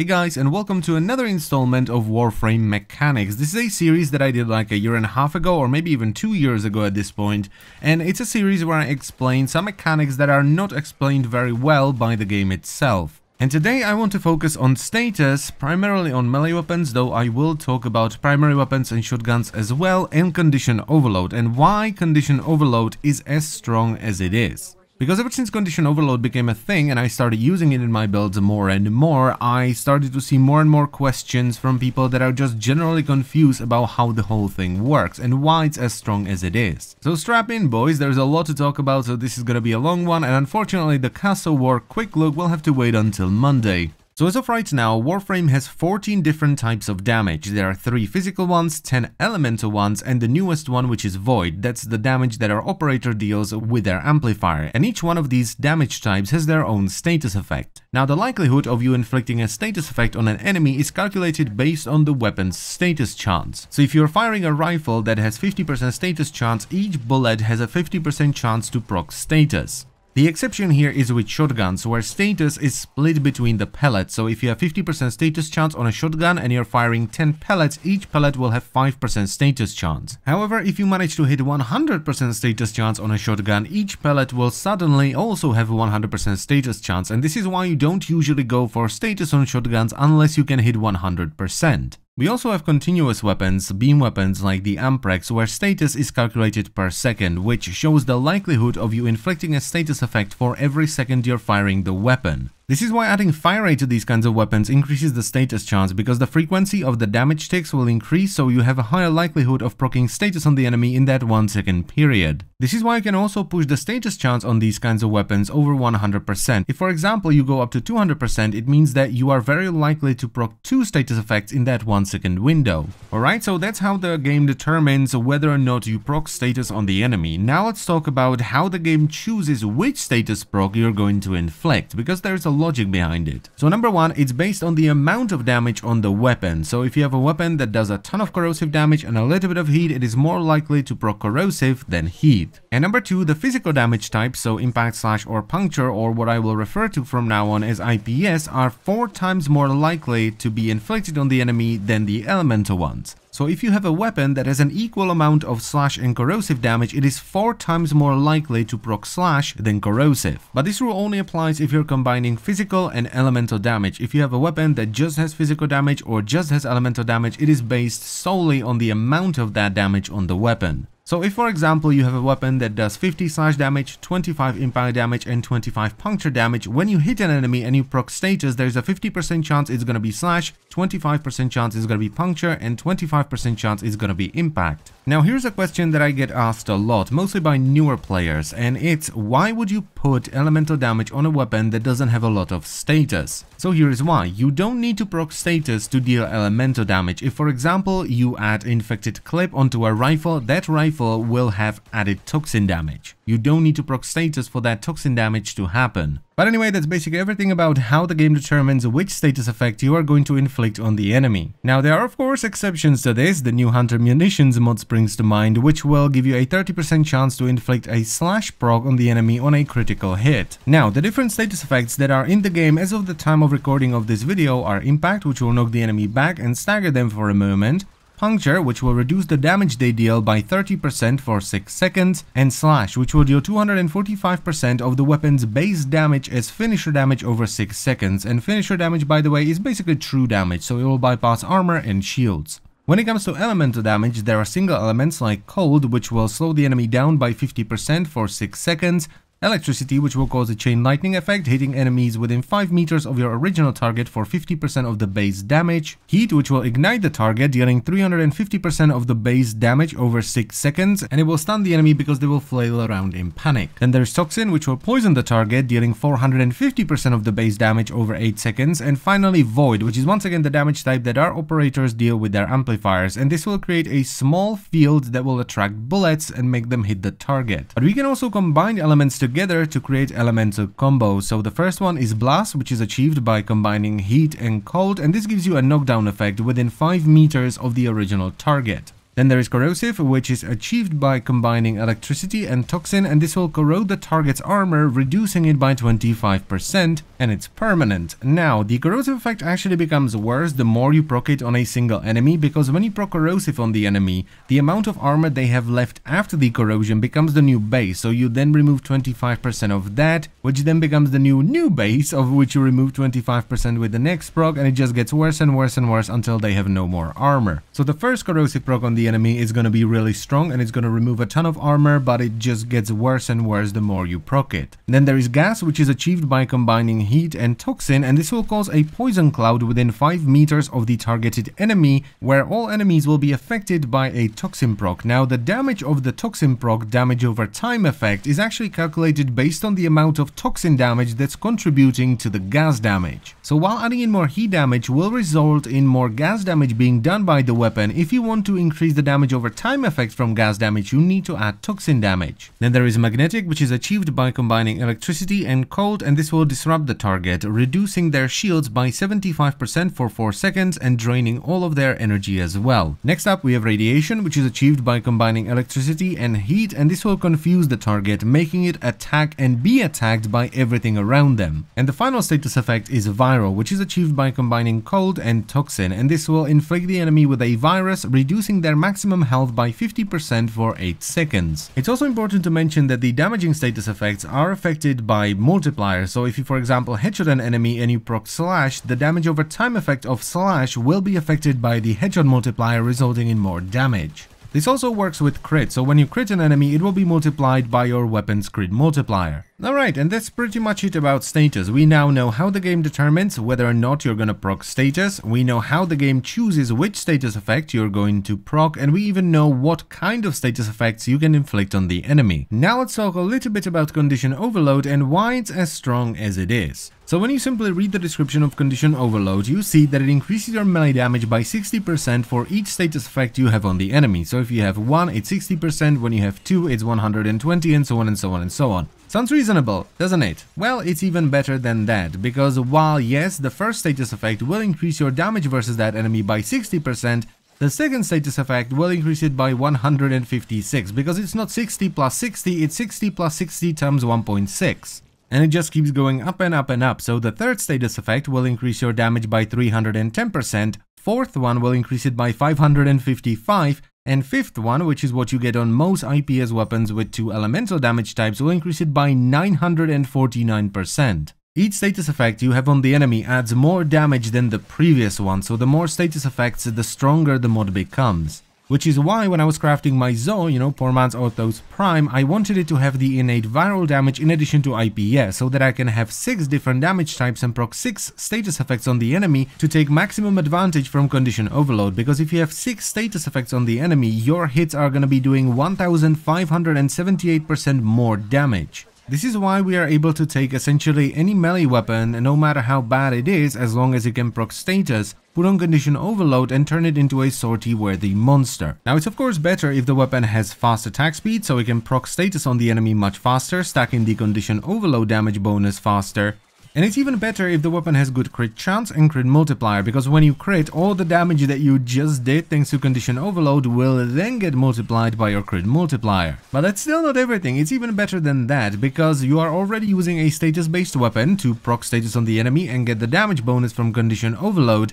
Hey guys, and welcome to another installment of Warframe Mechanics. This is a series that I did like a year and a half ago, or maybe even 2 years ago at this point, and it's a series where I explain some mechanics that are not explained very well by the game itself. And today I want to focus on status, primarily on melee weapons, though I will talk about primary weapons and shotguns as well, and condition overload, and why condition overload is as strong as it is. Because ever since condition overload became a thing and I started using it in my builds more and more, I started to see more and more questions from people that are just generally confused about how the whole thing works and why it's as strong as it is. So strap in boys, there's a lot to talk about, so this is gonna be a long one, and unfortunately the Castle War quick look will have to wait until Monday. So as of right now, Warframe has 14 different types of damage. There are 3 physical ones, 10 elemental ones, and the newest one, which is Void. That's the damage that our operator deals with their amplifier. And each one of these damage types has their own status effect. Now the likelihood of you inflicting a status effect on an enemy is calculated based on the weapon's status chance. So if you're firing a rifle that has 50% status chance, each bullet has a 50% chance to proc status. The exception here is with shotguns, where status is split between the pellets. So if you have 50% status chance on a shotgun and you're firing 10 pellets, each pellet will have 5% status chance. However, if you manage to hit 100% status chance on a shotgun, each pellet will suddenly also have 100% status chance, and this is why you don't usually go for status on shotguns unless you can hit 100%. We also have continuous weapons, beam weapons like the Amprex, where status is calculated per second, which shows the likelihood of you inflicting a status effect for every second you're firing the weapon. This is why adding fire rate to these kinds of weapons increases the status chance, because the frequency of the damage ticks will increase, so you have a higher likelihood of proccing status on the enemy in that 1 second period. This is why you can also push the status chance on these kinds of weapons over 100%. If for example you go up to 200%, it means that you are very likely to proc 2 status effects in that 1 second window. Alright, so that's how the game determines whether or not you proc status on the enemy. Now let's talk about how the game chooses which status proc you're going to inflict, because there's a logic behind it. So number one, it's based on the amount of damage on the weapon. So if you have a weapon that does a ton of corrosive damage and a little bit of heat, it is more likely to proc corrosive than heat. And number two, the physical damage types, so impact, slash, or puncture, or what I will refer to from now on as IPS, are 4 times more likely to be inflicted on the enemy than the elemental ones. So if you have a weapon that has an equal amount of slash and corrosive damage, it is 4 times more likely to proc slash than corrosive. But this rule only applies if you're combining physical and elemental damage. If you have a weapon that just has physical damage or just has elemental damage, it is based solely on the amount of that damage on the weapon. So if for example you have a weapon that does 50 slash damage, 25 impact damage, and 25 puncture damage, when you hit an enemy and you proc status, there's a 50% chance it's gonna be slash, 25% chance it's gonna be puncture, and 25% chance it's gonna be impact. Now here's a question that I get asked a lot, mostly by newer players, and it's why would you put elemental damage on a weapon that doesn't have a lot of status? So here is why. You don't need to proc status to deal elemental damage. If for example you add infected clip onto a rifle, that rifle will have added toxin damage. You don't need to proc status for that toxin damage to happen. But anyway, that's basically everything about how the game determines which status effect you are going to inflict on the enemy. Now there are of course exceptions to this. The new Hunter Munitions mod springs to mind, which will give you a 30% chance to inflict a slash proc on the enemy on a critical hit. Now the different status effects that are in the game as of the time of recording of this video are impact, which will knock the enemy back and stagger them for a moment, puncture, which will reduce the damage they deal by 30% for 6 seconds, and slash, which will deal 245% of the weapon's base damage as finisher damage over 6 seconds. And finisher damage, by the way, is basically true damage, so it will bypass armor and shields. When it comes to elemental damage, there are single elements like cold, which will slow the enemy down by 50% for 6 seconds, electricity, which will cause a chain lightning effect, hitting enemies within 5 meters of your original target for 50% of the base damage. Heat, which will ignite the target, dealing 350% of the base damage over 6 seconds, and it will stun the enemy because they will flail around in panic. Then there's Toxin, which will poison the target, dealing 450% of the base damage over 8 seconds. And finally Void, which is once again the damage type that our operators deal with their amplifiers, and this will create a small field that will attract bullets and make them hit the target. But we can also combine elements together to create elemental combos. So the first one is Blast, which is achieved by combining heat and cold, and this gives you a knockdown effect within 5 meters of the original target. Then there is corrosive, which is achieved by combining electricity and toxin, and this will corrode the target's armor, reducing it by 25%, and it's permanent. Now, the corrosive effect actually becomes worse the more you proc it on a single enemy, because when you proc corrosive on the enemy, the amount of armor they have left after the corrosion becomes the new base, so you then remove 25% of that, which then becomes the new base, of which you remove 25% with the next proc, and it just gets worse and worse and worse until they have no more armor. So the first corrosive proc on the enemy is going to be really strong, and it's going to remove a ton of armor, but it just gets worse and worse the more you proc it. Then there is gas, which is achieved by combining heat and toxin, and this will cause a poison cloud within 5 meters of the targeted enemy, where all enemies will be affected by a toxin proc. Now, the damage of the toxin proc, damage over time effect, is actually calculated based on the amount of toxin damage that's contributing to the gas damage. So while adding in more heat damage will result in more gas damage being done by the weapon, if you want to increase the damage over time effect from gas damage, you need to add toxin damage. Then there is magnetic, which is achieved by combining electricity and cold, and this will disrupt the target, reducing their shields by 75% for 4 seconds and draining all of their energy as well. Next up, we have radiation, which is achieved by combining electricity and heat, and this will confuse the target, making it attack and be attacked by everything around them. And the final status effect is viral, which is achieved by combining cold and toxin, and this will inflict the enemy with a virus, reducing their maximum health by 50% for 8 seconds. It's also important to mention that the damaging status effects are affected by multipliers, so if you for example headshot an enemy and you proc slash, the damage over time effect of slash will be affected by the headshot multiplier, resulting in more damage. This also works with crit, so when you crit an enemy, it will be multiplied by your weapon's crit multiplier. Alright, and that's pretty much it about status. We now know how the game determines whether or not you're gonna proc status, we know how the game chooses which status effect you're going to proc, and we even know what kind of status effects you can inflict on the enemy. Now let's talk a little bit about condition overload and why it's as strong as it is. So when you simply read the description of condition overload, you see that it increases your melee damage by 60% for each status effect you have on the enemy. So if you have 1, it's 60%, when you have 2, it's 120, and so on and so on and so on. Sounds reasonable, doesn't it? Well, it's even better than that, because while yes, the first status effect will increase your damage versus that enemy by 60%, the second status effect will increase it by 156, because it's not 60 plus 60, it's 60 plus 60 times 1.6. And it just keeps going up and up and up, so the third status effect will increase your damage by 310%, fourth one will increase it by 555, and fifth one, which is what you get on most IPS weapons with 2 elemental damage types, will increase it by 949%. Each status effect you have on the enemy adds more damage than the previous one, so the more status effects, the stronger the mod becomes. Which is why when I was crafting my Zo, poor man's Orthos Prime, I wanted it to have the innate viral damage in addition to IPS, so that I can have 6 different damage types and proc 6 status effects on the enemy to take maximum advantage from condition overload, because if you have 6 status effects on the enemy, your hits are gonna be doing 1578% more damage. This is why we are able to take essentially any melee weapon, no matter how bad it is, as long as it can proc status, put on condition overload and turn it into a sortie-worthy monster. Now it's of course better if the weapon has fast attack speed, so it can proc status on the enemy much faster, stacking the condition overload damage bonus faster. And it's even better if the weapon has good crit chance and crit multiplier, because when you crit, all the damage that you just did thanks to condition overload will then get multiplied by your crit multiplier. But that's still not everything, it's even better than that, because you are already using a status based weapon to proc status on the enemy and get the damage bonus from condition overload.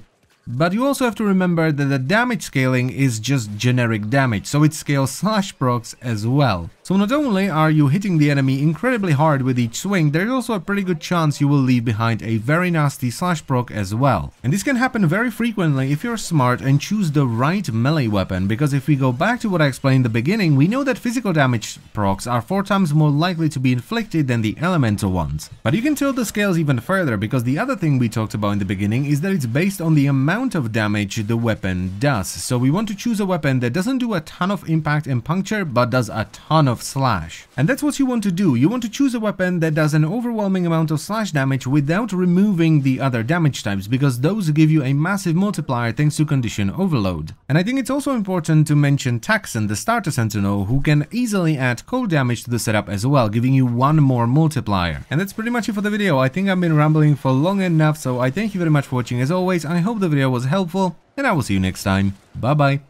But you also have to remember that the damage scaling is just generic damage, so it scales slash procs as well. So not only are you hitting the enemy incredibly hard with each swing, there's also a pretty good chance you will leave behind a very nasty slash proc as well. And this can happen very frequently if you're smart and choose the right melee weapon, because if we go back to what I explained in the beginning, we know that physical damage procs are 4 times more likely to be inflicted than the elemental ones. But you can tilt the scales even further, because the other thing we talked about in the beginning is that it's based on the amount of damage the weapon does. So we want to choose a weapon that doesn't do a ton of impact and puncture, but does a ton of slash. And that's what you want to do. You want to choose a weapon that does an overwhelming amount of slash damage without removing the other damage types, because those give you a massive multiplier thanks to condition overload. And I think it's also important to mention Taxon, the starter sentinel, who can easily add cold damage to the setup as well, giving you 1 more multiplier. And that's pretty much it for the video. I think I've been rambling for long enough, so I thank you very much for watching. As always, I hope the video was helpful, and I will see you next time. Bye bye.